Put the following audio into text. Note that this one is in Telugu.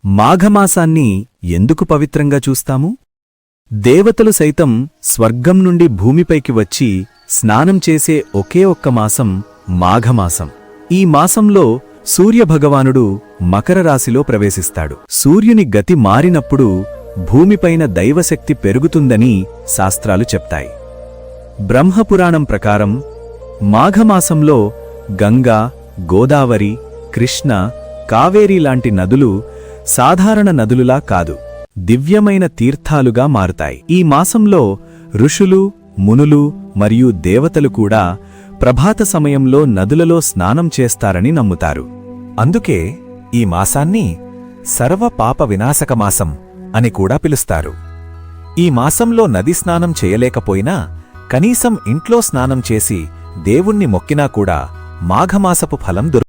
మాఘమాసాన్ని ఎందుకు పవిత్రంగా చూస్తాము? దేవతలు సైతం స్వర్గం నుండి భూమిపైకి వచ్చి స్నానం చేసే ఒకే ఒక్క మాసం మాఘమాసం. ఈ మాసంలో సూర్యభగవానుడు మకర రాశిలో ప్రవేశిస్తాడు. సూర్యుని గతి మారినప్పుడు భూమిపైన దైవశక్తి పెరుగుతుందని శాస్త్రాలు చెప్తాయి. బ్రహ్మపురాణం ప్రకారం మాఘమాసంలో గంగా, గోదావరి, కృష్ణ, కావేరీ లాంటి నదులు సాధారణ నదులులా కాదు, దివ్యమైన తీర్థాలుగా మారుతాయి. ఈ మాసంలో ఋషులు, మునులు మరియు దేవతలు కూడా ప్రభాత సమయంలో నదులలో స్నానం చేస్తారని నమ్ముతారు. అందుకే ఈ మాసాన్ని సర్వ పాప వినాశక మాసం అని కూడా పిలుస్తారు. ఈ మాసంలో నది స్నానం చేయలేకపోయినా కనీసం ఇంట్లో స్నానం చేసి దేవుణ్ణి మొక్కినా కూడా మాఘమాసపు ఫలం దొరుకుతుంది.